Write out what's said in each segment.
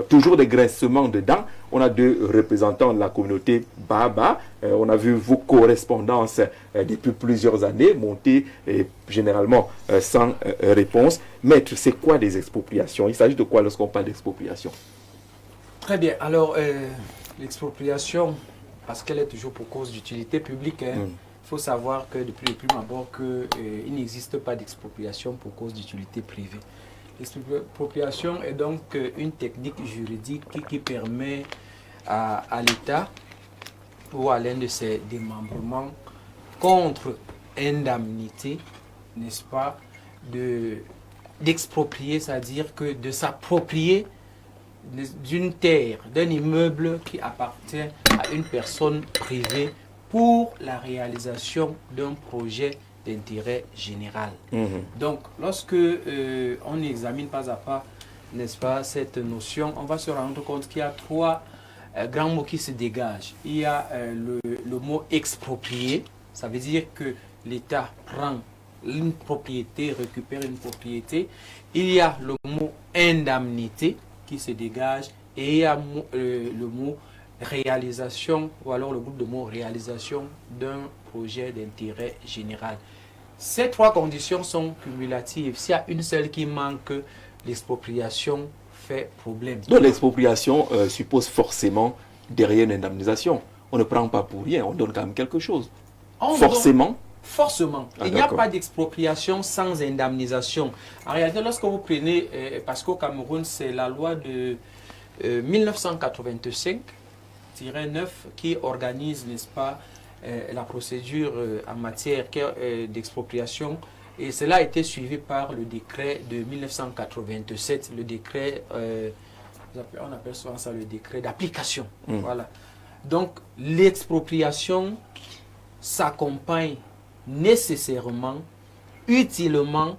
toujours des graissements dedans. On a deux représentants de la communauté Baba. On a vu vos correspondances depuis plusieurs années monter généralement sans réponse. Maître, c'est quoi des expropriations? Il s'agit de quoi lorsqu'on parle d'expropriation? Très bien. Alors, l'expropriation, parce qu'elle est toujours pour cause d'utilité publique, il faut savoir que depuis le prime abord qu'il n'existe pas d'expropriation pour cause d'utilité privée. L'expropriation est donc une technique juridique qui permet à l'État ou à l'un de ses démembrements contre indemnité, n'est-ce pas, d'exproprier, c'est-à-dire que de s'approprier d'une terre, d'un immeuble qui appartient à une personne privée pour la réalisation d'un projet d'intérêt général. Donc, lorsque on examine pas à pas, n'est-ce pas, cette notion, on va se rendre compte qu'il y a trois grands mots qui se dégagent. Il y a le mot exproprier, ça veut dire que l'État prend une propriété, récupère une propriété. Il y a le mot indemnité qui se dégage et il y a le mot réalisation ou alors le groupe de mots réalisation d'un projet d'intérêt général. Ces trois conditions sont cumulatives. S'il y a une seule qui manque, l'expropriation fait problème. Donc l'expropriation suppose forcément derrière une indemnisation. On ne prend pas pour rien, on donne quand même quelque chose. Forcément. Forcément. Il n'y a pas d'expropriation sans indemnisation. En réalité, lorsque vous prenez, parce qu'au Cameroun, c'est la loi de 1985-9 qui organise, n'est-ce pas, la procédure en matière d'expropriation. Et cela a été suivi par le décret de 1987, le décret, on appelle souvent ça le décret d'application. Voilà. Donc, l'expropriation s'accompagne nécessairement, utilement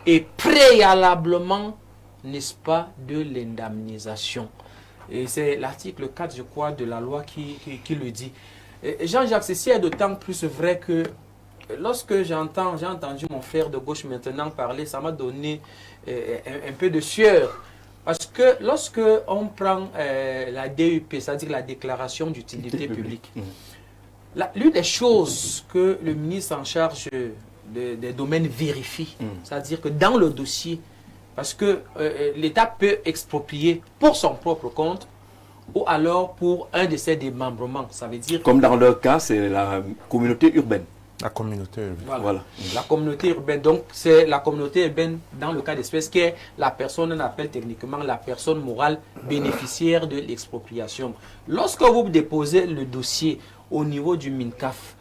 et préalablement, n'est-ce pas, de l'indemnisation. Et c'est l'article 4, je crois, de la loi qui le dit. Jean-Jacques, ceci est d'autant plus vrai que lorsque j'ai entendu mon frère de gauche maintenant parler, ça m'a donné un peu de sueur. Parce que lorsque on prend la DUP, c'est-à-dire la déclaration d'utilité publique, l'une des choses que le ministre en charge des domaines vérifie, c'est-à-dire que dans le dossier, parce que l'État peut exproprier pour son propre compte ou alors pour un de ses démembrements. Ça veut dire comme dans leur cas, c'est la communauté urbaine. La communauté urbaine. Voilà. La communauté urbaine. Donc, c'est la communauté urbaine, dans le cas d'espèce, qui est la personne, on appelle techniquement la personne morale bénéficiaire de l'expropriation. Lorsque vous déposez le dossier au niveau du MINCAF,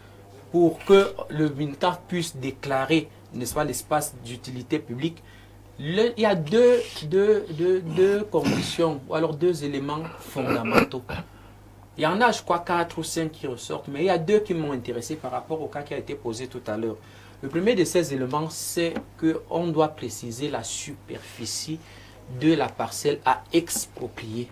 pour que le MINCAF puisse déclarer, n'est-ce pas, l'espace d'utilité publique, il y a deux conditions, ou alors deux éléments fondamentaux. Il y en a, je crois, 4 ou 5 qui ressortent, mais il y a deux qui m'ont intéressé par rapport au cas qui a été posé tout à l'heure. Le premier de ces éléments, c'est qu'on doit préciser la superficie de la parcelle à exproprier.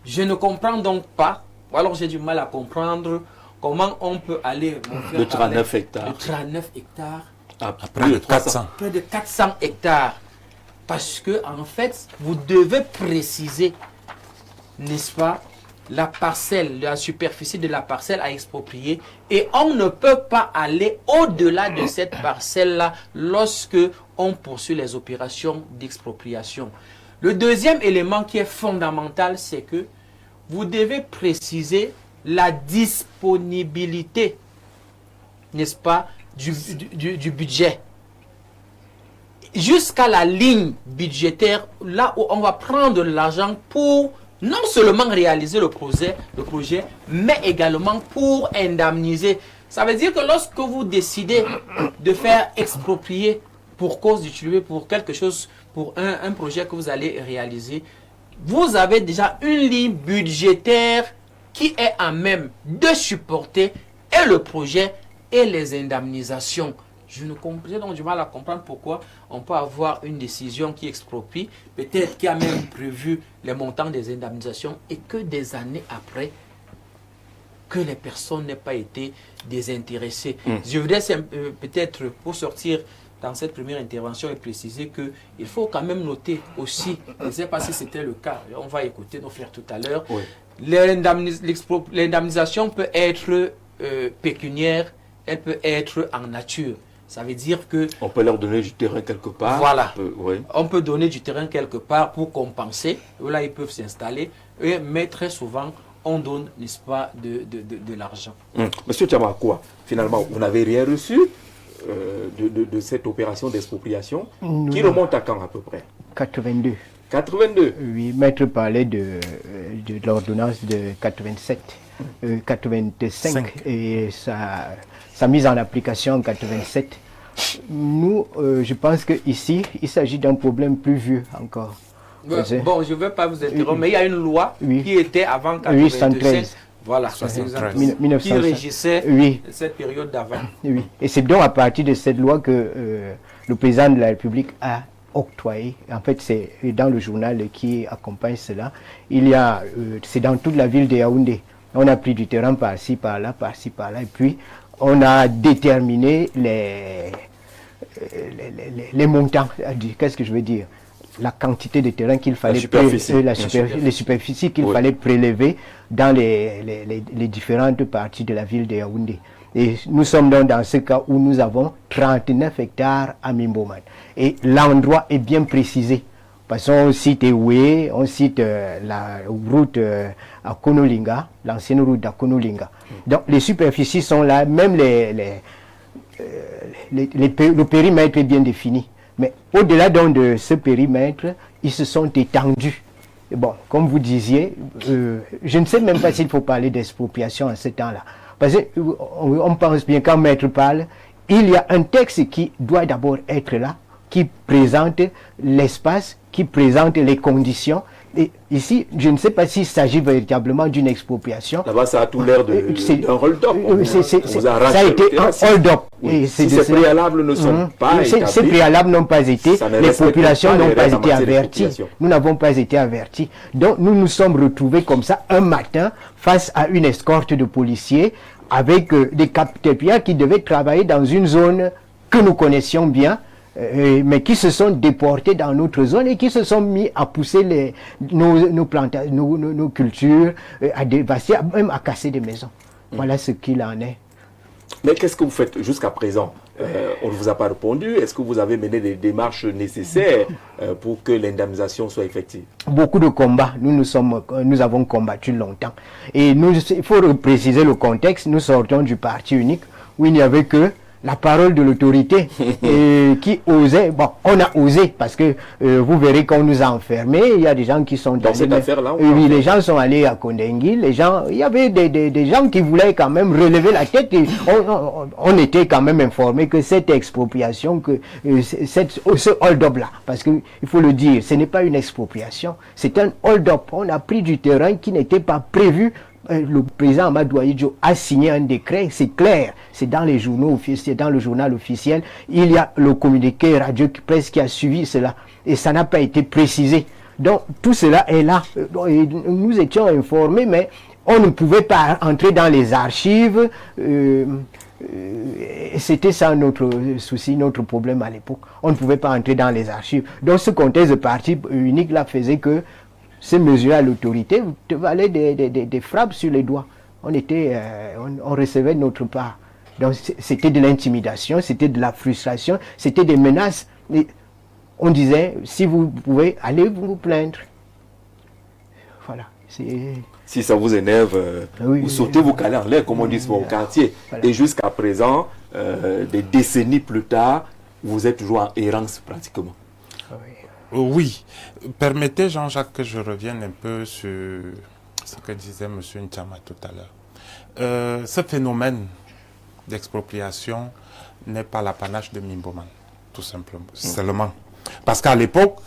Je ne comprends donc pas, ou alors j'ai du mal à comprendre comment on peut aller de 39 hectares. De 39 hectares à près de 400. Près de 400 hectares. Parce que, en fait, vous devez préciser, n'est-ce pas, la parcelle, la superficie de la parcelle à exproprier. Et on ne peut pas aller au-delà de cette parcelle-là lorsque on poursuit les opérations d'expropriation. Le deuxième élément qui est fondamental, c'est que vous devez préciser la disponibilité, n'est-ce pas, du budget. Jusqu'à la ligne budgétaire, là où on va prendre l'argent pour non seulement réaliser le projet, mais également pour indemniser. Ça veut dire que lorsque vous décidez de faire exproprier pour cause d'utiliser pour quelque chose, pour un projet que vous allez réaliser, vous avez déjà une ligne budgétaire qui est à même de supporter et le projet et les indemnisations. J'ai donc du mal à comprendre pourquoi on peut avoir une décision qui exproprie, peut-être qui a même prévu les montants des indemnisations et que des années après, que les personnes n'aient pas été désintéressées. Je voudrais peut-être, pour sortir dans cette première intervention, et préciser qu'il faut quand même noter aussi, je ne sais pas si c'était le cas, on va écouter nos frères tout à l'heure, Oui. L'indemnisation peut être pécuniaire, elle peut être en nature. Ça veut dire que... On peut leur donner du terrain quelque part. Voilà. Oui. On peut donner du terrain quelque part pour compenser. Là, ils peuvent s'installer. Mais très souvent, on donne, n'est-ce pas, de l'argent. Monsieur Tchamakwa, finalement, vous n'avez rien reçu de cette opération d'expropriation qui remonte à quand à peu près? 82. 82. Oui, maître parlait de l'ordonnance de 87, 85 et sa mise en application en 87. Nous, je pense qu'ici, il s'agit d'un problème plus vieux encore. Bon, je ne veux pas vous interrompre, mais il y a une loi qui était avant 87. Voilà, 1973. Qui régissait cette période d'avant. Oui, et c'est donc à partir de cette loi que le président de la République a octroyé. En fait, c'est dans le journal qui accompagne cela. Il y a, c'est dans toute la ville de Yaoundé. On a pris du terrain par-ci, par-là, et puis on a déterminé les montants. Qu'est-ce que je veux dire? La quantité de terrain qu'il fallait les superficies qu'il fallait prélever dans les différentes parties de la ville de Yaoundé. Et nous sommes donc dans ce cas où nous avons 39 hectares à Mimboman. Et l'endroit est bien précisé. Parce qu'on cite Ewe, on cite la route à Konolinga, l'ancienne route à Konolinga. Donc les superficies sont là, même le périmètre est bien défini. Mais au-delà donc de ce périmètre, ils se sont étendus. Et bon, comme vous disiez, je ne sais même pas s'il faut parler d'expropriation à ce temps-là. Parce qu'on pense bien quand maître parle, il y a un texte qui doit d'abord être là, qui présente l'espace, qui présente les conditions. Et ici, je ne sais pas s'il s'agit véritablement d'une expropriation. Là-bas, ça a tout l'air d'un hold-up. Ça a été un hold-up. Oui. Si ces préalables ne sont pas établis, ces préalables n'ont pas été, les populations n'ont pas été averties. Nous n'avons pas été avertis. Donc, nous nous sommes retrouvés comme ça un matin face à une escorte de policiers avec des capitaines qui devaient travailler dans une zone que nous connaissions bien, mais qui se sont déportés dans notre zone et qui se sont mis à pousser nos cultures, à dévaster, même à casser des maisons. Voilà ce qu'il en est. Mais qu'est-ce que vous faites jusqu'à présent? On ne vous a pas répondu. Est-ce que vous avez mené des démarches nécessaires pour que l'indemnisation soit effective? Beaucoup de combats. Nous avons combattu longtemps. Et il faut préciser le contexte. Nous sortons du parti unique où il n'y avait que la parole de l'autorité qui osait. Bon, on a osé parce que vous verrez qu'on nous a enfermés. Il y a des gens qui sont dans cette affaire-là. Oui, les gens sont allés à Kondengui. Il y avait des gens qui voulaient quand même relever la tête. Et on était quand même informés que cette expropriation, que ce hold-up-là, parce qu'il faut le dire, ce n'est pas une expropriation, c'est un hold-up. On a pris du terrain qui n'était pas prévu. Le président Amadou Ahidjo a signé un décret, c'est clair, c'est dans les journaux officiels, dans le journal officiel. Il y a le communiqué radio presse qui a suivi cela et ça n'a pas été précisé. Donc tout cela est là. Et nous étions informés, mais on ne pouvait pas entrer dans les archives. C'était ça notre souci, notre problème à l'époque. On ne pouvait pas entrer dans les archives. Donc ce contexte de parti unique là faisait que ces mesures à l'autorité valaient des frappes sur les doigts. On recevait de notre part. Donc c'était de l'intimidation, c'était de la frustration, c'était des menaces. Et on disait, si vous pouvez, allez vous plaindre. Voilà. Si ça vous énerve, vous sautez, vous calez en l'air, comme on dit au quartier. Voilà. Et jusqu'à présent, des décennies plus tard, vous êtes toujours en errance pratiquement. Oui. Permettez, Jean-Jacques, que je revienne un peu sur ce que disait M. Ntchama tout à l'heure. Ce phénomène d'expropriation n'est pas l'apanage de Mimboman, tout simplement. Seulement. Parce qu'à l'époque,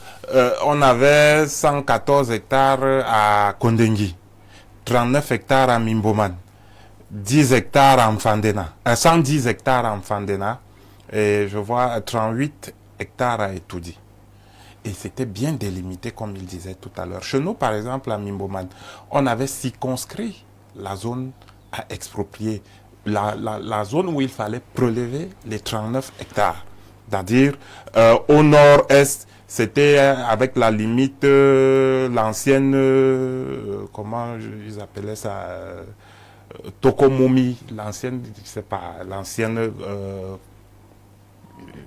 on avait 114 hectares à Kondengui, 39 hectares à Mimboman, 10 hectares à Mfandena, 110 hectares à Mfandena, et je vois 38 hectares à Etoudi. Et c'était bien délimité, comme il disait tout à l'heure. Chez nous, par exemple, à Mimboman, on avait circonscrit la zone à exproprier, la zone où il fallait prélever les 39 hectares. C'est-à-dire, au nord-est, c'était avec la limite, l'ancienne, comment ils appelaient ça, Tokomomi, l'ancienne, je sais pas, l'ancienne...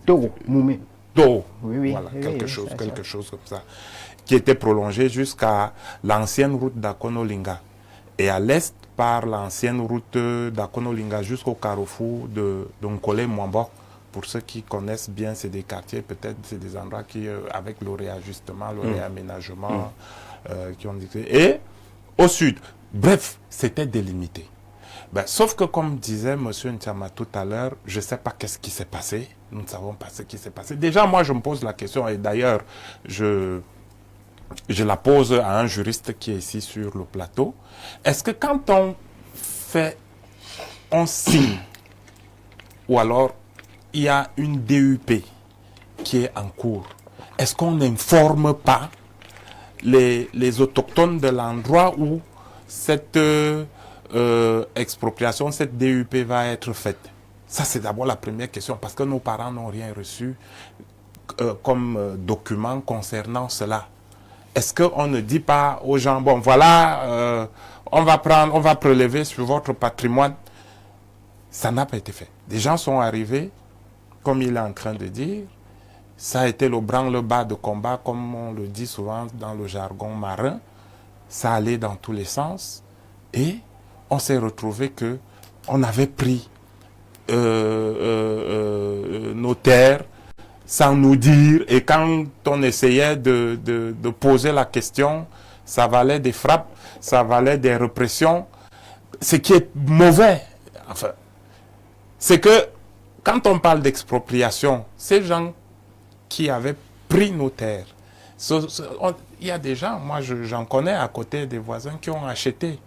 Tokomomi. Do, Oui, voilà, oui, quelque ça. chose comme ça, qui était prolongé jusqu'à l'ancienne route d'Akonolinga. Et à l'est, par l'ancienne route d'Akonolinga jusqu'au carrefour de Nkole-Mwambok. Pour ceux qui connaissent bien, c'est des quartiers, peut-être c'est des endroits qui, avec le réajustement, le réaménagement, qui ont été... Et au sud, bref, c'était délimité. Ben, sauf que, comme disait M. Ntiama tout à l'heure, je ne sais pas qu'est-ce qui s'est passé. Nous ne savons pas ce qui s'est passé. Déjà, moi, je me pose la question, et d'ailleurs, je la pose à un juriste qui est ici sur le plateau. Est-ce que quand on signe, ou alors il y a une DUP qui est en cours, est-ce qu'on n'informe pas les autochtones de l'endroit où cette expropriation, cette DUP va être faite? Ça, c'est d'abord la première question, parce que nos parents n'ont rien reçu comme document concernant cela. Est-ce qu'on ne dit pas aux gens, bon, voilà, on va prélever sur votre patrimoine? Ça n'a pas été fait. Des gens sont arrivés, comme il est en train de dire, ça a été le branle-bas de combat, comme on le dit souvent dans le jargon marin. Ça allait dans tous les sens. Et on s'est retrouvé que on avait pris nos terres sans nous dire, et quand on essayait de poser la question, ça valait des frappes, ça valait des répressions. Ce qui est mauvais, enfin, c'est que quand on parle d'expropriation, ces gens qui avaient pris nos terres, il y a des gens, moi j'en connais à côté des voisins qui ont acheté.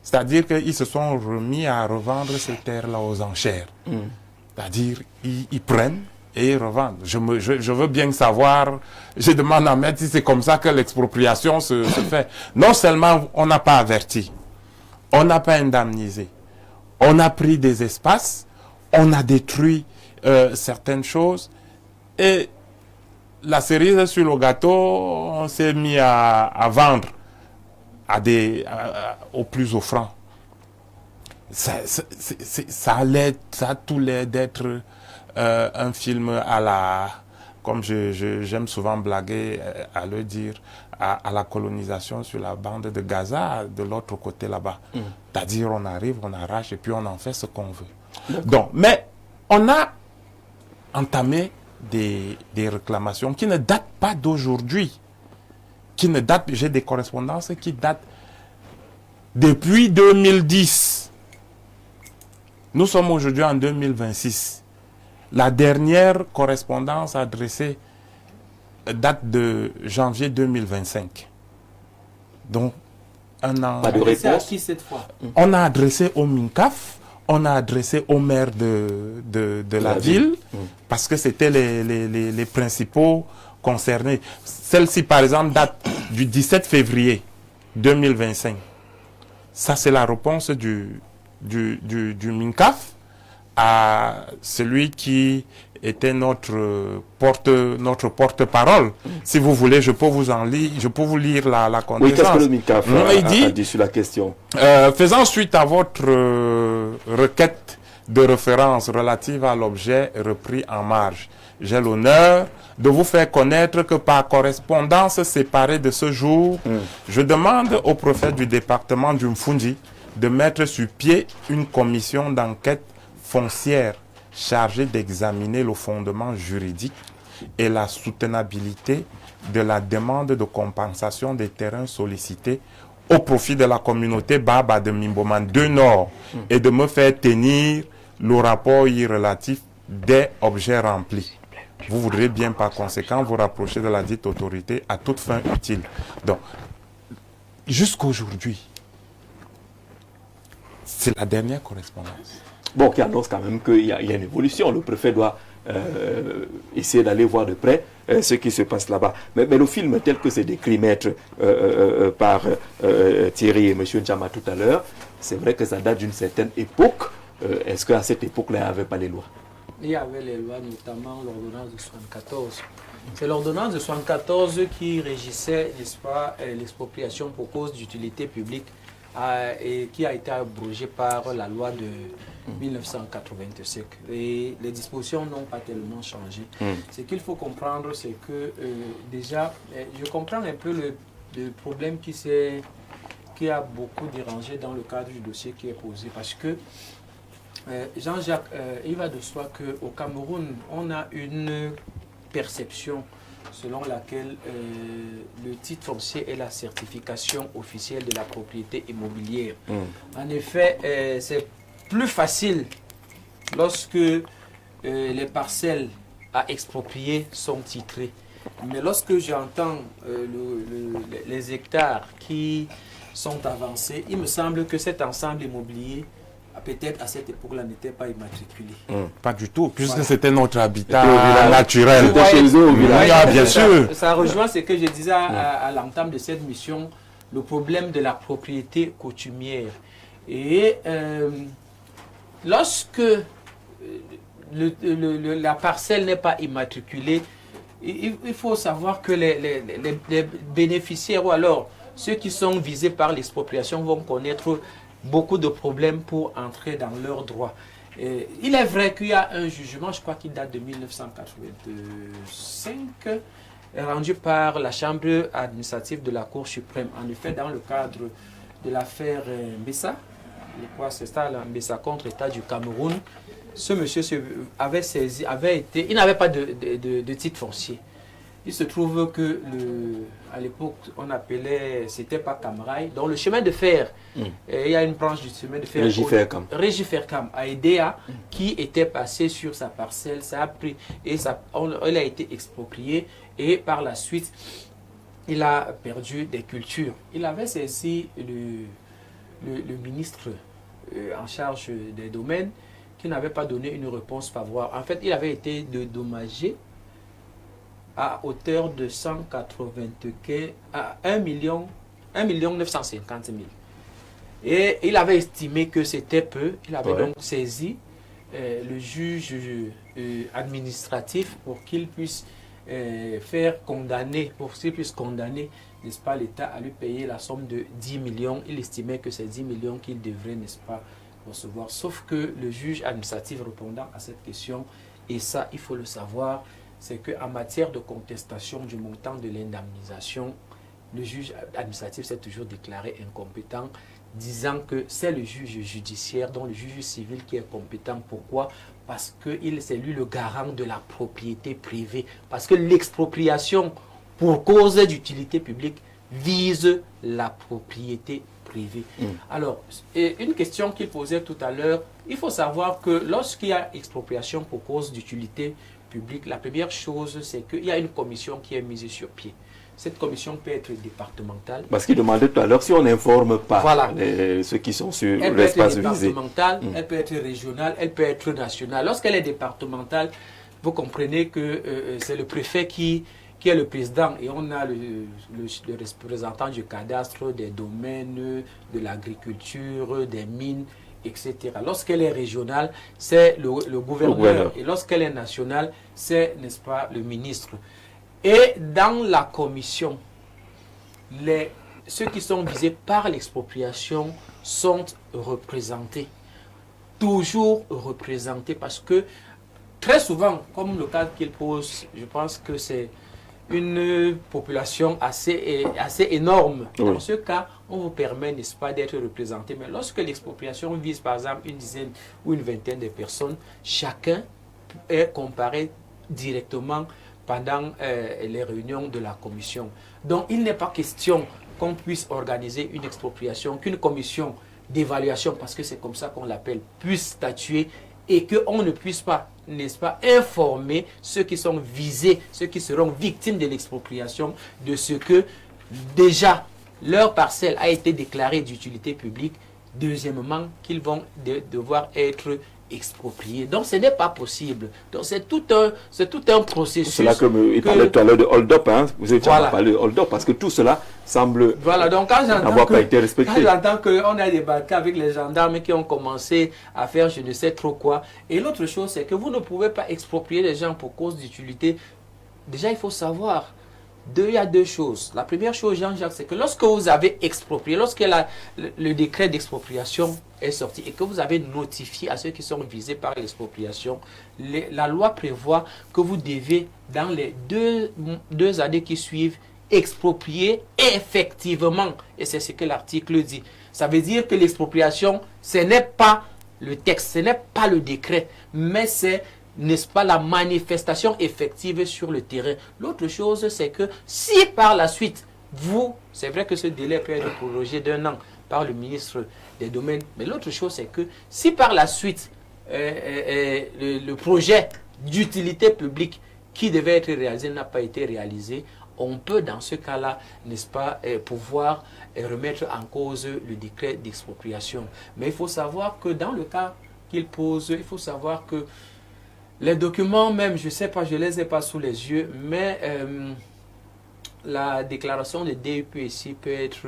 C'est-à-dire qu'ils se sont remis à revendre ces terres-là aux enchères. C'est-à-dire ils prennent et ils revendent. Je veux bien savoir, je demande à Maître si c'est comme ça que l'expropriation se fait. Non seulement on n'a pas averti, on n'a pas indemnisé, on a pris des espaces, on a détruit certaines choses, et la cerise sur le gâteau, on s'est mis à vendre aux plus offrants. Ça a tout l'air d'être un film à la, comme j'aime souvent blaguer à le dire, à la colonisation sur la bande de Gaza, de l'autre côté là-bas. C'est-à-dire, on arrive, on arrache et puis on en fait ce qu'on veut. Donc, mais on a entamé des réclamations qui ne datent pas d'aujourd'hui. J'ai des correspondances qui datent depuis 2010. Nous sommes aujourd'hui en 2026. La dernière correspondance adressée date de janvier 2025. Donc, un an. Pas de réponse. À qui cette fois? On a adressé au MINCAF, on a adressé au maire de la ville, parce que c'était les principaux concernés. Celle-ci, par exemple, date du 17 février 2025. Ça, c'est la réponse du MINCAF à celui qui était notre porte-parole. Si vous voulez, je peux vous lire la condition. Oui, qu'est-ce que le MINCAF a dit sur la question? Faisant suite à votre requête de référence relative à l'objet repris en marge, j'ai l'honneur de vous faire connaître que par correspondance séparée de ce jour, je demande au préfet du département du Mfundi de mettre sur pied une commission d'enquête foncière chargée d'examiner le fondement juridique et la soutenabilité de la demande de compensation des terrains sollicités au profit de la communauté Baba de Mimboman 2 Nord et de me faire tenir le rapport y relatif des objets remplis. Vous voudrez bien par conséquent vous rapprocher de la dite autorité à toute fin utile. Donc, jusqu'aujourd'hui, c'est la dernière correspondance. Bon, qui annonce quand même qu'il y a une évolution. Le préfet doit essayer d'aller voir de près ce qui se passe là-bas. Mais le film tel que c'est décrit, maître, par Thierry et M. Ntiama tout à l'heure, c'est vrai que ça date d'une certaine époque. Est-ce qu'à cette époque-là, il n'y avait pas les lois? il y avait les lois, notamment l'ordonnance de 74. C'est l'ordonnance de 74 qui régissait, n'est-ce pas, l'expropriation pour cause d'utilité publique et qui a été abrogée par la loi de 1985. Et les dispositions n'ont pas tellement changé. Ce qu'il faut comprendre, c'est que déjà, je comprends un peu le problème qui a beaucoup dérangé dans le cadre du dossier qui est posé, parce que Jean-Jacques, il va de soi qu'au Cameroun, on a une perception selon laquelle le titre foncier est la certification officielle de la propriété immobilière. En effet, c'est plus facile lorsque les parcelles à exproprier sont titrées. Mais lorsque j'entends les hectares qui sont avancés, il me semble que cet ensemble immobilier, peut-être à cette époque-là, n'était pas immatriculé. Pas du tout, puisque c'était notre C'était habitat naturel. C'était chez eux au village. Ah, bien sûr. Ça rejoint ce que je disais à l'entame de cette mission, le problème de la propriété coutumière. Et lorsque la parcelle n'est pas immatriculée, il faut savoir que les bénéficiaires, ou alors ceux qui sont visés par l'expropriation, vont connaître beaucoup de problèmes pour entrer dans leurs droits. Il est vrai qu'il y a un jugement, je crois qu'il date de 1985, rendu par la Chambre administrative de la Cour suprême. En effet, dans le cadre de l'affaire Mbessa, je crois que c'est ça, Mbessa contre l'État du Cameroun, ce monsieur il n'avait pas de titre foncier. Il se trouve que à l'époque, on appelait, c'était pas Camrail, donc le chemin de fer, il y a une branche du chemin de fer, Régifercam, à Edea, qui était passé sur sa parcelle, ça a pris, et elle a été expropriée, et par la suite, il a perdu des cultures. Il avait saisi le ministre en charge des domaines, qui n'avait pas donné une réponse favorable. En fait, il avait été dédommagé à hauteur de 195 à 1 950 000. Et il avait estimé que c'était peu. Il avait donc saisi le juge administratif pour qu'il puisse faire condamner, n'est-ce pas, l'État à lui payer la somme de 10 millions. Il estimait que c'est 10 millions qu'il devrait, n'est-ce pas, recevoir. Sauf que le juge administratif répondant à cette question, et ça, il faut le savoir, c'est qu'en matière de contestation du montant de l'indemnisation, le juge administratif s'est toujours déclaré incompétent, disant que c'est le juge judiciaire, dont le juge civil qui est compétent. Pourquoi? Parce que c'est lui le garant de la propriété privée. Parce que l'expropriation pour cause d'utilité publique vise la propriété privée. Alors, une question qu'il posait tout à l'heure, il faut savoir que lorsqu'il y a expropriation pour cause d'utilité publique, la première chose, c'est qu'il y a une commission qui est mise sur pied. Cette commission peut être départementale. Parce qu'il demandait tout à l'heure si on n'informe pas ceux qui sont sur l'espace visé. Elle peut être départementale, elle peut être régionale, elle peut être nationale. Lorsqu'elle est départementale, vous comprenez que c'est le préfet qui est le président, et on a le représentant du cadastre, des domaines, de l'agriculture, des mines, etc. Lorsqu'elle est régionale, c'est le gouverneur. Et lorsqu'elle est nationale, c'est, n'est-ce pas, le ministre. Et dans la commission, ceux qui sont visés par l'expropriation sont représentés. Toujours représentés, parce que très souvent, comme le cas qu'il pose, je pense que c'est une population assez énorme. Dans ce cas, on vous permet, n'est-ce pas, d'être représenté. Mais lorsque l'expropriation vise, par exemple, une dizaine ou une vingtaine de personnes, chacun est comparé directement pendant les réunions de la commission. Donc, il n'est pas question qu'on puisse organiser une expropriation, qu'une commission d'évaluation, parce que c'est comme ça qu'on l'appelle, puisse statuer et qu'on ne puisse pas, n'est-ce pas, informer ceux qui sont visés, ceux qui seront victimes de l'expropriation, de ce que déjà leur parcelle a été déclarée d'utilité publique. Deuxièmement, qu'ils vont devoir être exproprier. Donc ce n'est pas possible. Donc c'est tout un processus. C'est là il parlait tout à l'heure de hold-up, hein. Vous avez parlé de hold-up parce que tout cela semble donc quand n'avoir pas été respecté. Quand j'entends qu'on a débattu avec les gendarmes qui ont commencé à faire je ne sais trop quoi. Et l'autre chose, c'est que vous ne pouvez pas exproprier les gens pour cause d'utilité. Déjà, il faut savoir. Il y a deux choses. La première chose, Jean-Jacques, c'est que lorsque vous avez exproprié, lorsque le décret d'expropriation est sorti et que vous avez notifié à ceux qui sont visés par l'expropriation, la loi prévoit que vous devez, dans les deux années qui suivent, exproprier effectivement. Et c'est ce que l'article dit. Ça veut dire que l'expropriation, ce n'est pas le texte, ce n'est pas le décret, mais c'est, n'est-ce pas, la manifestation effective sur le terrain. L'autre chose, c'est que si par la suite, c'est vrai que ce délai peut être prorogé d'1 an par le ministre des Domaines, mais l'autre chose, c'est que si par la suite, le projet d'utilité publique qui devait être réalisé n'a pas été réalisé, on peut dans ce cas-là, n'est-ce pas, pouvoir remettre en cause le décret d'expropriation. Mais il faut savoir que dans le cas qu'il pose, il faut savoir que les documents même, je ne sais pas, je ne les ai pas sous les yeux, mais la déclaration de DUPSI peut être,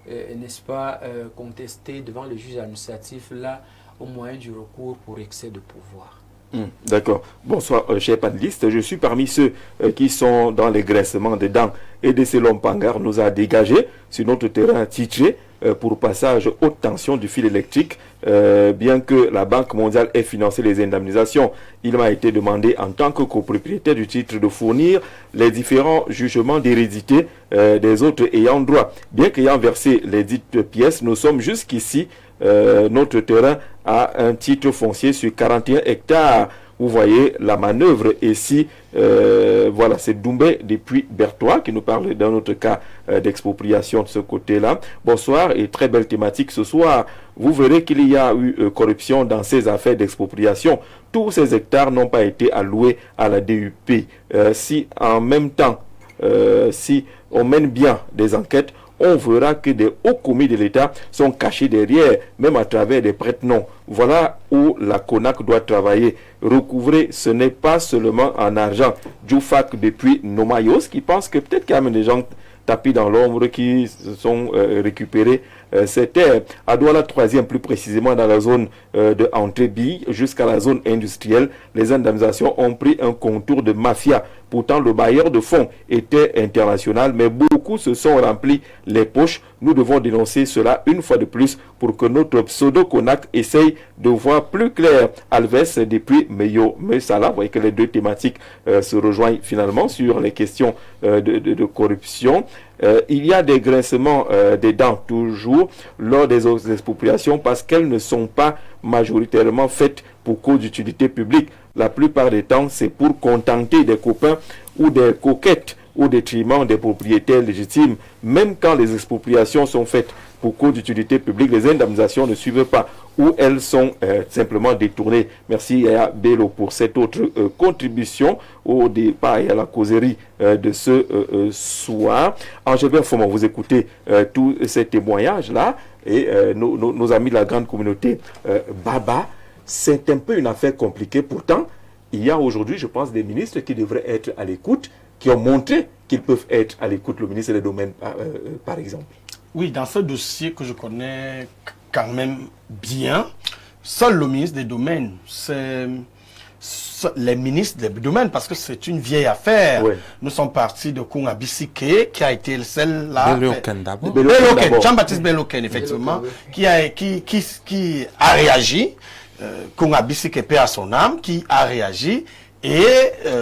n'est-ce pas, contestée devant le juge administratif, là, au moyen du recours pour excès de pouvoir. D'accord. Bonsoir, chers panélistes. Je suis parmi ceux qui sont dans les graissements des dents et de ces longs pangards nous a dégagé sur notre terrain titré pour passage haute tension du fil électrique. Bien que la Banque mondiale ait financé les indemnisations, il m'a été demandé en tant que copropriétaire du titre de fournir les différents jugements d'hérédité des autres ayants droit. Bien qu'ayant versé les dites pièces, nous sommes jusqu'ici notre terrain a un titre foncier sur 41 hectares. Vous voyez la manœuvre ici. Voilà, c'est Doumbé depuis Bertois qui nous parle d'un autre cas d'expropriation de ce côté-là. Bonsoir et très belle thématique ce soir. Vous verrez qu'il y a eu corruption dans ces affaires d'expropriation. Tous ces hectares n'ont pas été alloués à la DUP. Si en même temps, si on mène bien des enquêtes, on verra que des hauts commis de l'État sont cachés derrière, même à travers des prête-noms. Voilà où la CONAC doit travailler. Recouvrer, ce n'est pas seulement en argent. Djoufak depuis Nomayos, qui pense que peut-être qu'il y a même des gens tapis dans l'ombre qui se sont récupérés ces terres. À Douala 3e, plus précisément dans la zone de Antrébi jusqu'à la zone industrielle, les indemnisations ont pris un contour de mafia. Pourtant, le bailleur de fonds était international, mais beaucoup se sont remplis les poches. Nous devons dénoncer cela une fois de plus pour que notre pseudo-CONAC essaye de voir plus clair. Alves depuis Meyo Mesala, vous voyez que les deux thématiques se rejoignent finalement sur les questions de corruption. Il y a des grincements des dents toujours lors des expropriations parce qu'elles ne sont pas majoritairement faites pour cause d'utilité publique. La plupart des temps, c'est pour contenter des copains ou des coquettes au détriment des propriétaires légitimes. Même quand les expropriations sont faites pour cause d'utilité publique, les indemnisations ne suivent pas ou elles sont simplement détournées. Merci à Bello pour cette autre contribution au débat et à la causerie de ce soir. Angèle Fomon, vous écoutez tous ces témoignages-là et nos amis de la grande communauté Baba. C'est un peu une affaire compliquée. Pourtant, il y a aujourd'hui, je pense, des ministres qui devraient être à l'écoute, qui ont montré qu'ils peuvent être à l'écoute, le ministre des Domaines, par exemple. Oui, dans ce dossier que je connais quand même bien, seul le ministre des Domaines, c'est les ministres des Domaines, parce que c'est une vieille affaire. Ouais. Nous sommes partis de Kunga Bissike, qui a été celle-là. Jean-Baptiste Belloken, effectivement, qui a réagi. Kunga Bissike, paix à son âme, qui a réagi. Et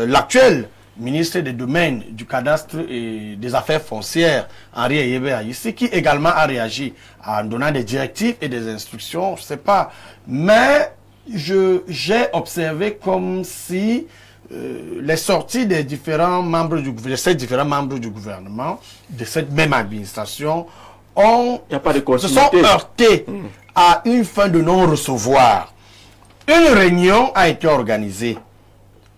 l'actuel ministre des Domaines, du Cadastre et des Affaires foncières, Henri Eyebe ici, qui également a réagi en donnant des directives et des instructions, je ne sais pas. Mais j'ai observé comme si les sorties des différents membres du gouvernement, ces différents membres du gouvernement, de cette même administration, se sont heurtés à une fin de non-recevoir. Une réunion a été organisée.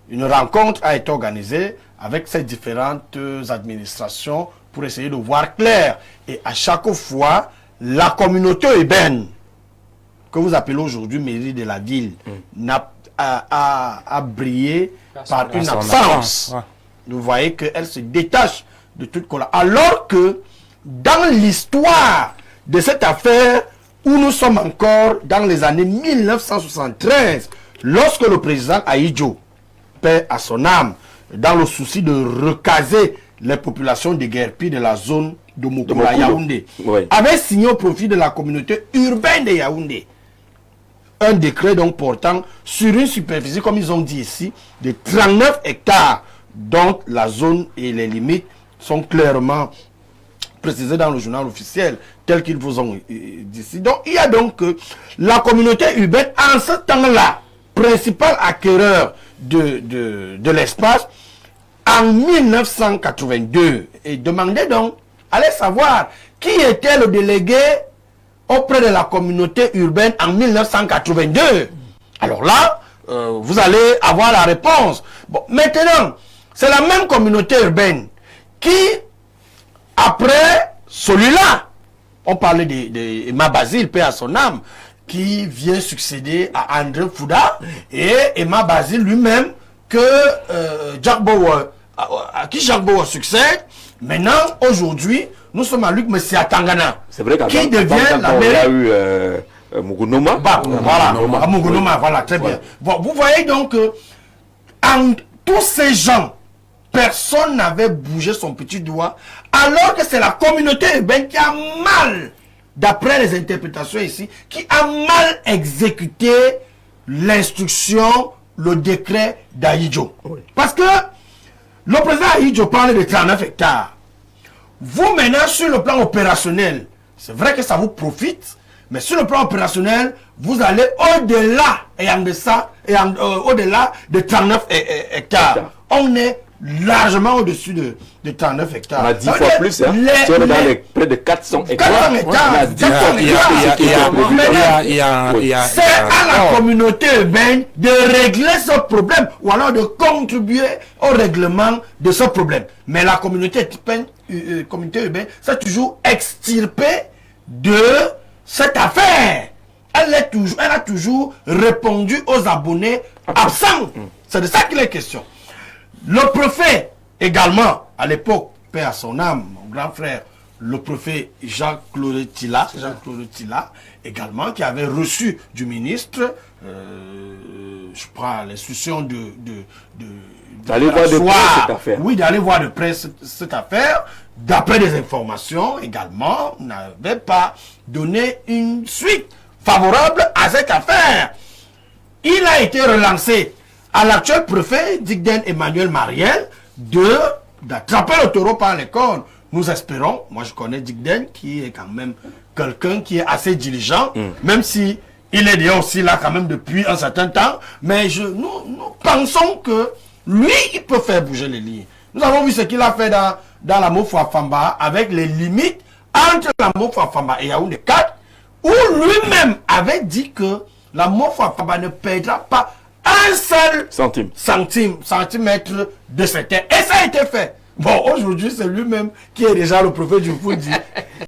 Une rencontre a été organisée avec ces différentes administrations pour essayer de voir clair. Et à chaque fois, la communauté urbaine que vous appelez aujourd'hui mairie de la ville a brillé par une absence. Ouais. Vous voyez qu'elle se détache de toute colère. Alors que dans l'histoire de cette affaire, où nous sommes encore dans les années 1973, lorsque le président Ahidjo, paix à son âme, dans le souci de recaser les populations de Guerpi de la zone de Mokula Yaoundé, avait signé au profit de la communauté urbaine de Yaoundé un décret donc portant sur une superficie, comme ils ont dit ici, de 39 hectares, dont la zone et les limites sont clairement précisées dans le journal officiel, tel qu'ils vous ont dit ici. Donc, il y a donc la communauté urbaine, en ce temps-là, principal acquéreur de l'espace, en 1982, et demandait donc, allez savoir, qui était le délégué auprès de la communauté urbaine en 1982. Alors là, vous allez avoir la réponse. Bon, maintenant, c'est la même communauté urbaine qui, après celui-là, on parlait de Emma Basile, paix à son âme, qui vient succéder à André Fouda, et Emma Basile lui-même, que Jack Bauer, à qui Jack Bauer succède. Maintenant, aujourd'hui, nous sommes à Luc Messia Tangana. C'est vrai qui devient la mairie. Il y a eu Mugunoma. Voilà, Mugunoma, voilà, très bien. Bon, vous voyez donc que en tous ces gens, personne n'avait bougé son petit doigt, alors que c'est la communauté urbaine qui a mal, d'après les interprétations ici, qui a mal exécuté l'instruction, le décret d'Ahidjo. Oui. Parce que le président Ahidjo parle de 39 hectares. Vous, maintenant, sur le plan opérationnel, c'est vrai que ça vous profite, mais sur le plan opérationnel, vous allez au-delà et en deçà, au-delà de 39 hectares. On est largement au-dessus de 39 hectares. On a 10 fois plus, hein. Si on est dans près de 400 hectares. 400 hectares. C'est à la communauté urbaine de régler ce problème ou alors de contribuer au règlement de ce problème. Mais la communauté urbaine s'est toujours extirpée de cette affaire. Elle a toujours répondu aux abonnés absents. C'est de ça qu'il est question. Le préfet également, à l'époque, paix à son âme, mon grand frère, le préfet Jean-Claude Tilla, également, qui avait reçu du ministre, je prends l'instruction d'aller voir de près cette affaire. Oui, d'aller voir de près cette affaire. D'après des informations également, n'avait pas donné une suite favorable à cette affaire. Il a été relancé à l'actuel préfet, Digden Emmanuel Mariel, d'attraper le taureau par les cornes. Nous espérons, moi je connais Digden, qui est quand même quelqu'un qui est assez diligent, même si il est déjà aussi là quand même depuis un certain temps, mais nous pensons que lui, il peut faire bouger les lignes. Nous avons vu ce qu'il a fait dans la Mofouafamba, avec les limites entre la Mofouafamba et Yaoundé 4, où lui-même avait dit que la Mofouafamba ne perdra pas un seul centimètre de cette terre. Et ça a été fait. Bon, aujourd'hui, c'est lui-même qui est déjà le préfet du Foundi.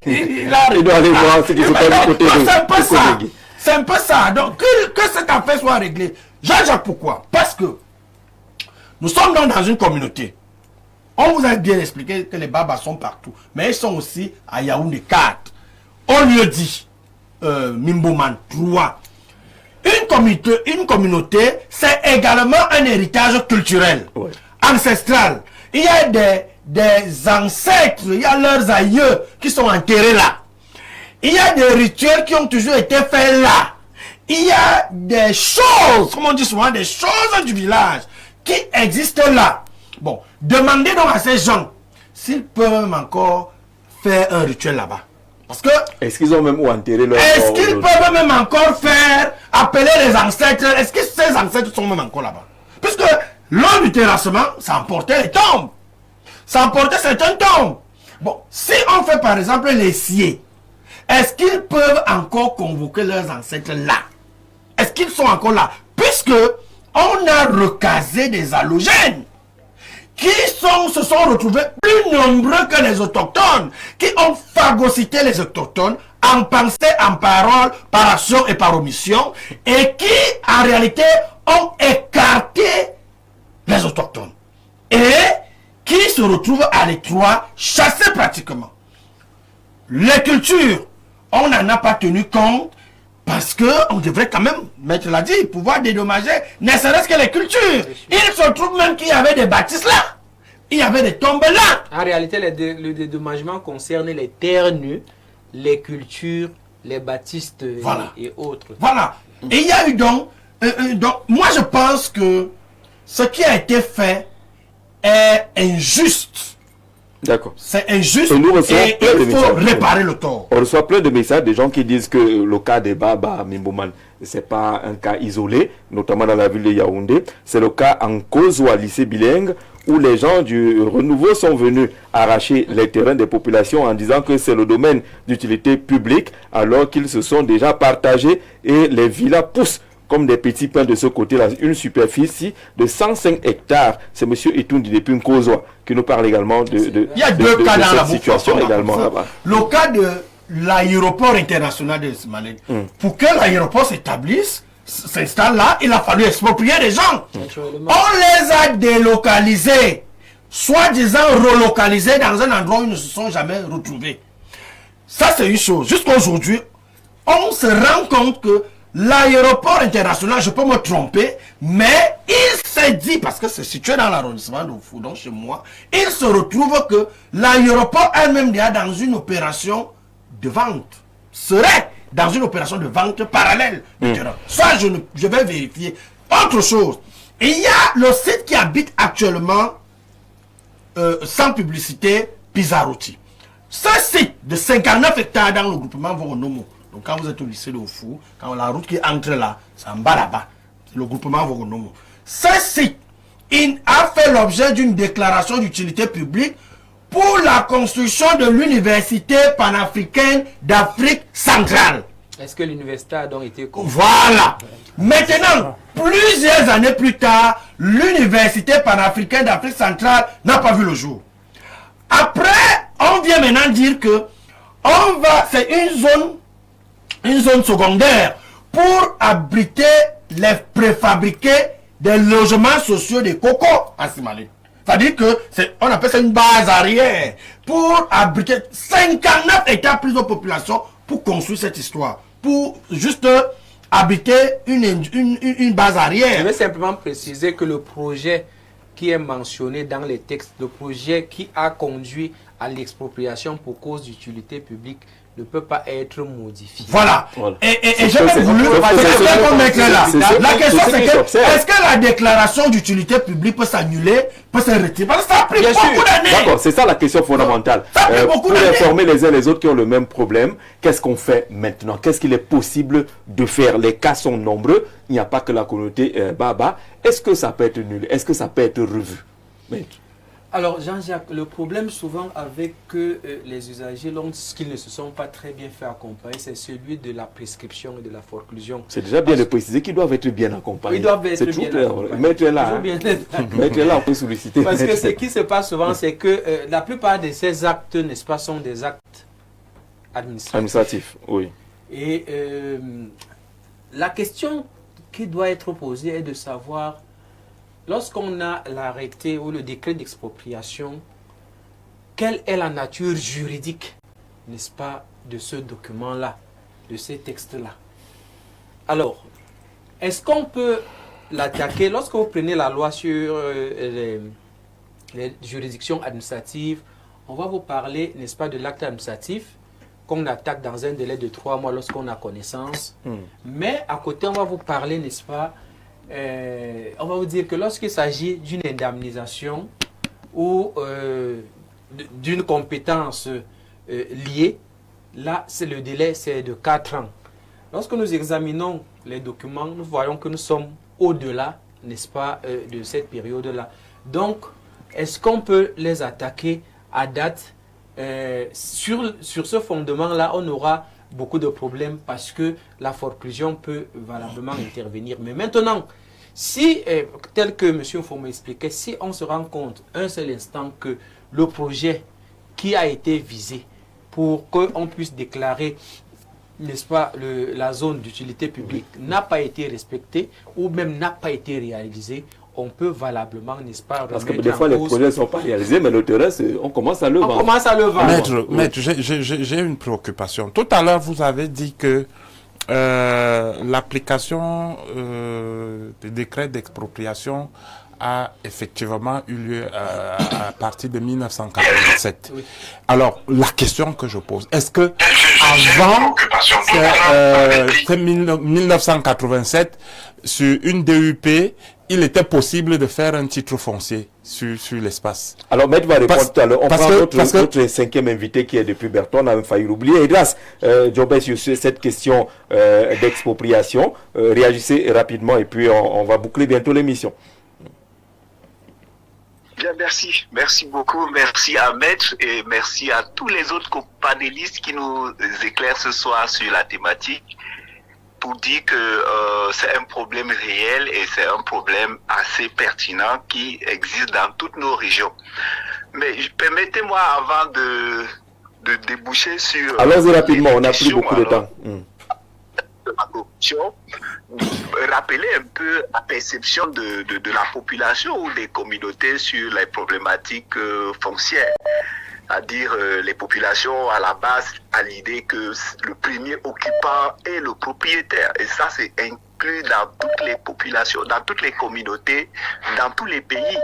Il doit aller voir ce qui se passe du côté de c'est un peu ça. C'est un peu ça. Donc, que cette affaire soit réglée. Jean-Jacques, pourquoi? Parce que nous sommes donc dans une communauté. On vous a bien expliqué que les Babas sont partout. Mais ils sont aussi à Yaoundé 4. On lui dit, Mimboman 3. Une communauté, c'est également un héritage culturel, ancestral. Il y a des ancêtres, il y a leurs aïeux qui sont enterrés là. Il y a des rituels qui ont toujours été faits là. Il y a des choses, comme on dit souvent, des choses du village qui existent là. Bon, demandez donc à ces gens s'ils peuvent encore faire un rituel là-bas. Parce que... Est-ce qu'ils ont même enterré leur... Est-ce qu'ils peuvent même encore faire appeler les ancêtres? Est-ce que ces ancêtres sont même encore là-bas? Puisque lors du terrassement, ça emportait les tombes. Ça emportait certaines tombes. Bon, si on fait par exemple les sciés, est-ce qu'ils peuvent encore convoquer leurs ancêtres là? Est-ce qu'ils sont encore là? Puisque on a recasé des halogènes qui se sont retrouvés plus nombreux que les autochtones, qui ont phagocyté les autochtones en pensée, en parole, par action et par omission, et qui, en réalité, ont écarté les autochtones. Et qui se retrouvent à l'étroit, chassés pratiquement. Les cultures, on n'en a pas tenu compte, parce qu'on devrait quand même, Maître l'a dit, pouvoir dédommager, ne serait-ce que les cultures. Il se trouve même qu'il y avait des bâtisses là. Il y avait des tombes là. En réalité, le dédommagement concerne les terres nues, les cultures, les bâtisses et autres. Voilà. Et il y a eu donc, moi je pense que ce qui a été fait est injuste. D'accord. C'est injuste et il faut réparer le tort. On reçoit plein de messages de gens qui disent que le cas des Baba à Mimbouman, ce n'est pas un cas isolé, notamment dans la ville de Yaoundé. C'est le cas en Kozwa, lycée bilingue, où les gens du renouveau sont venus arracher les terrains des populations en disant que c'est le domaine d'utilité publique, alors qu'ils se sont déjà partagés et les villas poussent comme des petits pains de ce côté-là, une superficie de 105 hectares. C'est M. Etoundi depuis Nkozwa qui nous parle également de il y a deux cas dans la situation également là-bas. Le cas de l'aéroport international de Smalé. Pour que l'aéroport s'installe là, il a fallu exproprier les gens. On les a délocalisés, soi-disant relocalisés dans un endroit où ils ne se sont jamais retrouvés. Ça, c'est une chose. Jusqu'à aujourd'hui, on se rend compte que l'aéroport international, je peux me tromper, mais il s'est dit, parce que c'est situé dans l'arrondissement de Foudon, chez moi, il se retrouve que l'aéroport elle-même est dans une opération de vente. Serait dans une opération de vente parallèle. Ça, je vais vérifier. Autre chose, il y a le site qui habite actuellement, sans publicité, Pizarrotti. Ce site de 59 hectares dans le groupement Voronomo. Donc quand vous êtes au lycée de Oufou, quand la route qui entre là, c'est en bas là-bas. C'est le groupement Voronomo. Ce site, il a fait l'objet d'une déclaration d'utilité publique pour la construction de l'université panafricaine d'Afrique centrale. Est-ce que l'université a donc été construite? Voilà. Maintenant, plusieurs années plus tard, l'université panafricaine d'Afrique centrale n'a pas vu le jour. Après, on vient maintenant dire que c'est une zone secondaire pour abriter les préfabriqués des logements sociaux des cocos en Simalé. C'est-à-dire que on appelle ça une base arrière pour abriter 59 hectares plus de population pour construire cette histoire. Pour juste habiter une base arrière. Je vais simplement préciser que le projet qui est mentionné dans les textes, le projet qui a conduit à l'expropriation pour cause d'utilité publique ne peut pas être modifié. Voilà. Et j'ai même voulu mettre là. La question c'est que est-ce que la déclaration d'utilité publique peut s'annuler, peut se retirer? Parce que ça a pris beaucoup d'années. D'accord, c'est ça la question fondamentale. Pour informer les uns les autres qui ont le même problème, qu'est-ce qu'on fait maintenant? Qu'est-ce qu'il est possible de faire? Les cas sont nombreux. Il n'y a pas que la communauté Baba. Est-ce que ça peut être nul? Est-ce que ça peut être revu? Alors Jean-Jacques, le problème souvent avec les usagers, lorsqu'ils ne se sont pas très bien fait accompagner, c'est celui de la prescription et de la forclusion. C'est déjà bien de préciser qu'ils doivent être bien accompagnés. Ils doivent être bien accompagnés. Mettez-là, on peut solliciter. Parce que ce qui se passe souvent, c'est que la plupart de ces actes, n'est-ce pas, sont des actes administratifs. Oui. Et la question qui doit être posée est de savoir, lorsqu'on a l'arrêté ou le décret d'expropriation, quelle est la nature juridique, n'est-ce pas, de ce document-là, de ces textes-là? Alors, est-ce qu'on peut l'attaquer? Lorsque vous prenez la loi sur les juridictions administratives, on va vous parler, n'est-ce pas, de l'acte administratif qu'on attaque dans un délai de 3 mois lorsqu'on a connaissance. Mais à côté, on va vous parler, n'est-ce pas, on va vous dire que lorsqu'il s'agit d'une indemnisation ou d'une compétence liée, là, le délai, c'est de 4 ans. Lorsque nous examinons les documents, nous voyons que nous sommes au-delà, n'est-ce pas, de cette période-là. Donc, est-ce qu'on peut les attaquer à date? Sur ce fondement-là, on aura beaucoup de problèmes parce que la forclusion peut valablement intervenir. Mais maintenant, si, tel que M. Fomo expliquait, si on se rend compte un seul instant que le projet qui a été visé pour qu'on puisse déclarer n'est-ce pas, la zone d'utilité publique n'a pas été respectée ou même n'a pas été réalisée, on peut valablement, n'est-ce pas, parce que des fois les projets ne sont pas réalisés, mais le terrain, on commence à le vendre. On commence à le vendre. Maître, j'ai une préoccupation. Tout à l'heure, vous avez dit que l'application des décrets d'expropriation a effectivement eu lieu à partir de 1987. Oui. Alors, la question que je pose, est-ce que avant 1987, sur une DUP, il était possible de faire un titre foncier sur l'espace? Alors, Maître va répondre tout à l'heure. On prend notre cinquième invité qui est depuis Berton, on a même failli l'oublier. Et grâce, Jobé, sur cette question d'expropriation, réagissez rapidement et puis on va boucler bientôt l'émission. Bien, merci. Merci beaucoup. Merci à Maître et merci à tous les autres panélistes qui nous éclairent ce soir sur la thématique pour dire que c'est un problème réel et c'est un problème assez pertinent qui existe dans toutes nos régions. Mais permettez-moi, avant de déboucher sur... Allons-y rapidement, on n'a plus beaucoup de temps. La corruption, rappeler un peu la perception de la population ou des communautés sur les problématiques foncières. C'est-à-dire les populations à la base à l'idée que le premier occupant est le propriétaire. Et ça, c'est inclus dans toutes les populations, dans toutes les communautés, dans tous les pays.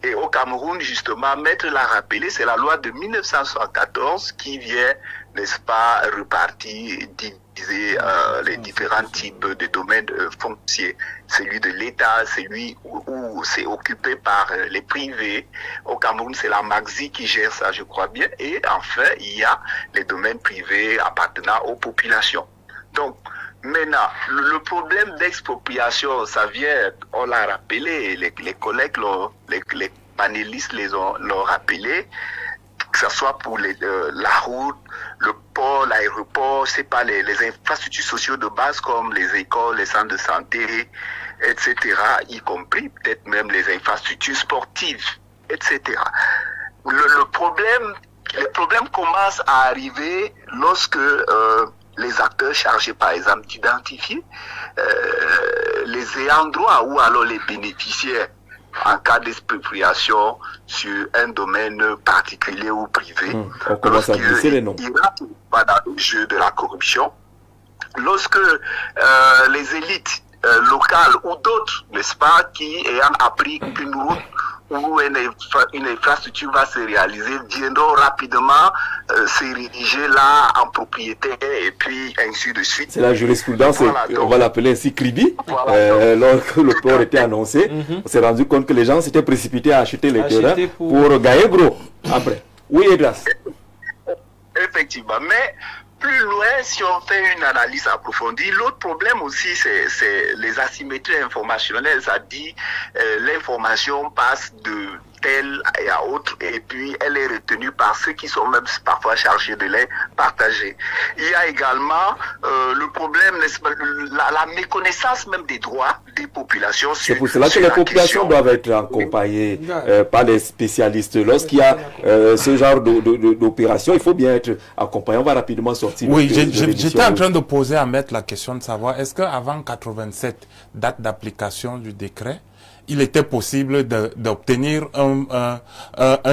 Et au Cameroun, justement, Maître l'a rappelé, c'est la loi de 1974 qui vient, n'est-ce pas, repartir, diviser les différents types de domaines fonciers. Celui de l'État, celui où c'est occupé par les privés. Au Cameroun, c'est la MAXI qui gère ça, je crois bien. Et enfin, il y a les domaines privés appartenant aux populations. Donc, maintenant, le problème d'expropriation, ça vient, on l'a rappelé, les collègues, les panélistes l'ont rappelé, que ce soit pour la route, le port, l'aéroport, c'est pas les infrastructures sociales de base comme les écoles, les centres de santé, etc., y compris peut-être même les infrastructures sportives, etc. Le problème commence à arriver lorsque les acteurs chargés, par exemple, d'identifier les ayants droit ou alors les bénéficiaires en cas d'expropriation sur un domaine particulier ou privé. On commence à glisser les noms. Il rentre pas dans le jeu de la corruption. Lorsque les élites locales ou d'autres, n'est-ce pas, qui ayant appris qu'une route où une infrastructure va se réaliser, viendront rapidement s'ériger là en propriétaire et puis ainsi de suite. C'est la jurisprudence, voilà, on va l'appeler ainsi Kribi. Voilà, lorsque le port était annoncé, on s'est rendu compte que les gens s'étaient précipités à acheter les terrains pour gagner gros après. Oui, Edras. Effectivement, mais plus loin, si on fait une analyse approfondie, l'autre problème aussi, c'est les asymétries informationnelles. Ça dit, l'information passe de telle et à autre, et puis elle est retenue par ceux qui sont même parfois chargés de les partager. Il y a également le problème, la méconnaissance même des droits des populations. C'est pour cela que les populations doivent être accompagnées par les spécialistes. Lorsqu'il y a ce genre d'opération, il faut bien être accompagné. On va rapidement sortir. Oui, j'étais en train de poser à Maître la question de savoir, est-ce qu'avant 87, date d'application du décret, il était possible d'obtenir un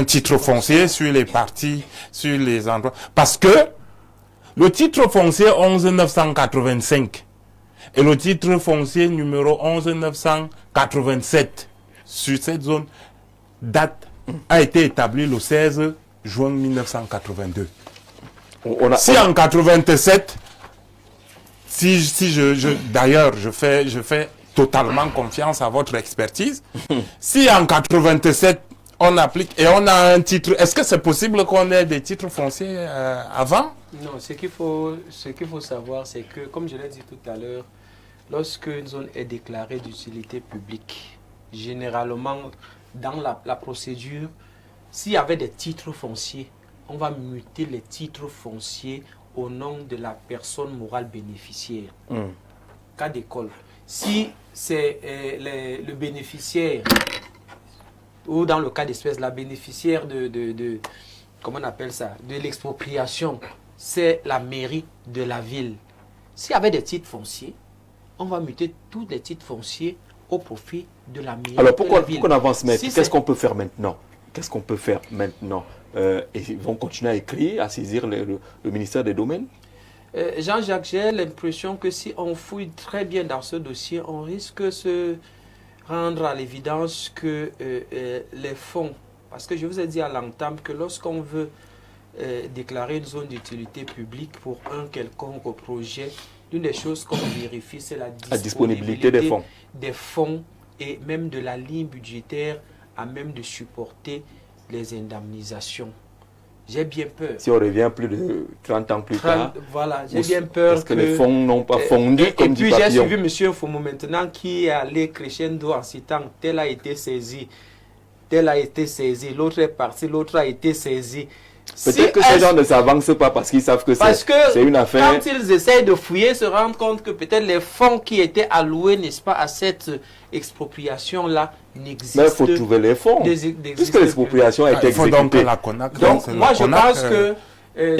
titre foncier sur les parties, sur les endroits. Parce que le titre foncier 11985 et le titre foncier numéro 11987 sur cette zone a été établi le 16 juin 1982. Si en 87, d'ailleurs je fais totalement confiance à votre expertise. Si en 87, on applique et on a un titre, est-ce que c'est possible qu'on ait des titres fonciers avant? Non, ce qu'il faut savoir, c'est que, comme je l'ai dit tout à l'heure, lorsqu'une zone est déclarée d'utilité publique, généralement, dans la procédure, s'il y avait des titres fonciers, on va muter les titres fonciers au nom de la personne morale bénéficiaire. Cas d'école. Si c'est le bénéficiaire, ou dans le cas d'espèce, la bénéficiaire comment on appelle ça, de l'expropriation, c'est la mairie de la ville. s'il y avait des titres fonciers, on va muter tous les titres fonciers au profit de la mairie. Alors pourquoi on avance, maître? Si qu'est-ce qu'on peut faire maintenant? Qu'est-ce qu'on peut faire maintenant? Et ils vont continuer à écrire, à saisir le ministère des Domaines? Jean-Jacques, j'ai l'impression que si on fouille très bien dans ce dossier, on risque de se rendre à l'évidence que les fonds, parce que je vous ai dit à l'entame que lorsqu'on veut déclarer une zone d'utilité publique pour un quelconque projet, l'une des choses qu'on vérifie, c'est la disponibilité des fonds et même de la ligne budgétaire à même de supporter les indemnisations. J'ai bien peur. Si on revient plus de 30 ans plus tard, voilà, j'ai bien peur parce que les fonds n'ont pas fondu comme du papillon. Et puis j'ai suivi M. Fomo maintenant qui est allé crescendo en citant tel a été saisi, l'autre est parti, l'autre a été saisi. Peut-être que ces gens ne s'avancent pas parce qu'ils savent que c'est une affaire. Quand ils essayent de fouiller, se rendent compte que peut-être les fonds qui étaient alloués, n'est-ce pas, à cette expropriation-là n'existent. Mais il faut trouver les fonds. Puisque l'expropriation a été exécutée. Donc, moi, je pense que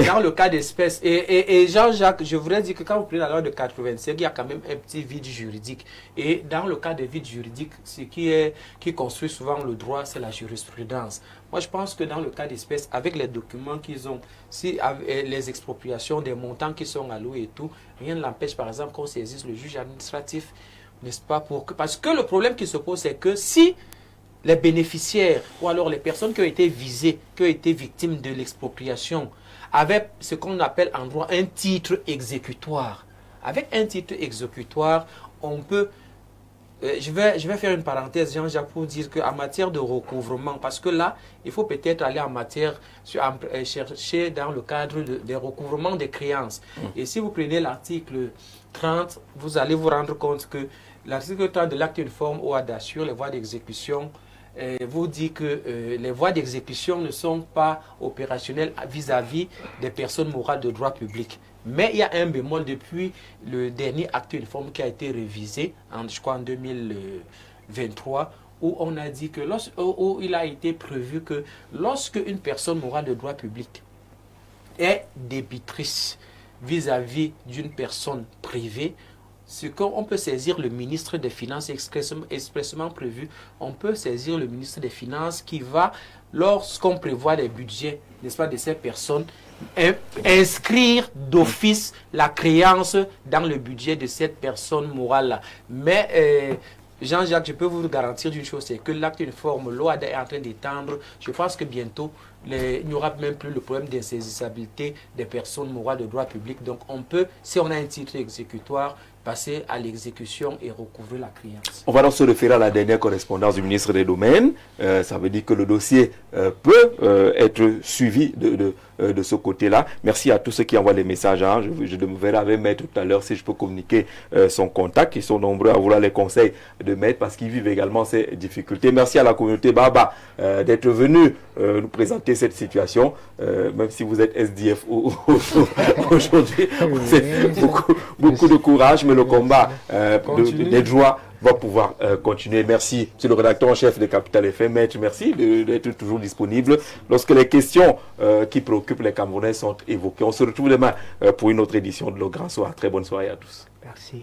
dans le cas d'espèce, et Jean-Jacques, je voudrais dire que quand vous prenez la loi de 85, il y a quand même un petit vide juridique. Et dans le cas des vides juridiques, ce qui construit souvent le droit, c'est la jurisprudence. Moi, je pense que dans le cas d'espèce, avec les documents qu'ils ont, si les expropriations, des montants qui sont alloués et tout, rien ne l'empêche, par exemple, qu'on saisisse le juge administratif, n'est-ce pas, parce que le problème qui se pose, c'est que si les bénéficiaires, ou alors les personnes qui ont été visées, qui ont été victimes de l'expropriation, avaient ce qu'on appelle en droit un titre exécutoire. Avec un titre exécutoire, on peut... je vais faire une parenthèse, Jean-Jacques, pour dire qu'en matière de recouvrement, parce que là, il faut peut-être aller en matière, chercher dans le cadre des recouvrements des créances. Et si vous prenez l'article 30, vous allez vous rendre compte que l'article 30 de l'acte uniforme OADA sur les voies d'exécution vous dit que les voies d'exécution ne sont pas opérationnelles vis-à-vis des personnes morales de droit public. Mais il y a un bémol depuis le dernier acte uniforme qui a été révisé, je crois en 2023, où on a dit que où il a été prévu que lorsque une personne morale de droit public est débitrice vis-à-vis d'une personne privée, ce qu'on peut saisir le ministre des Finances expressément prévu, on peut saisir le ministre des Finances qui va, lorsqu'on prévoit les budgets, n'est-ce pas, de ces personnes, inscrire d'office la créance dans le budget de cette personne morale-là. Mais Jean-Jacques, je peux vous garantir d'une chose, c'est que l'acte uniforme, l'OADA est en train d'étendre. Je pense que bientôt, il n'y aura même plus le problème d'insaisissabilité des personnes morales de droit public. Donc on peut, si on a un titre exécutoire, passer à l'exécution et recouvrer la créance. On va donc se référer à la dernière correspondance du ministre des Domaines. Ça veut dire que le dossier peut être suivi de ce côté-là. Merci à tous ceux qui envoient des messages. Hein. Je verrai avec Maître tout à l'heure si je peux communiquer son contact. Ils sont nombreux à vouloir les conseils de Maître parce qu'ils vivent également ces difficultés. Merci à la communauté Baba d'être venu nous présenter cette situation. Même si vous êtes SDF aujourd'hui, c'est beaucoup de courage, mais le combat des droits va pouvoir continuer. Merci, monsieur le rédacteur en chef de Capital FM. Maître, merci d'être toujours disponible lorsque les questions qui préoccupent les Camerounais sont évoquées. On se retrouve demain pour une autre édition de Le Grand Soir. Très bonne soirée à tous. Merci.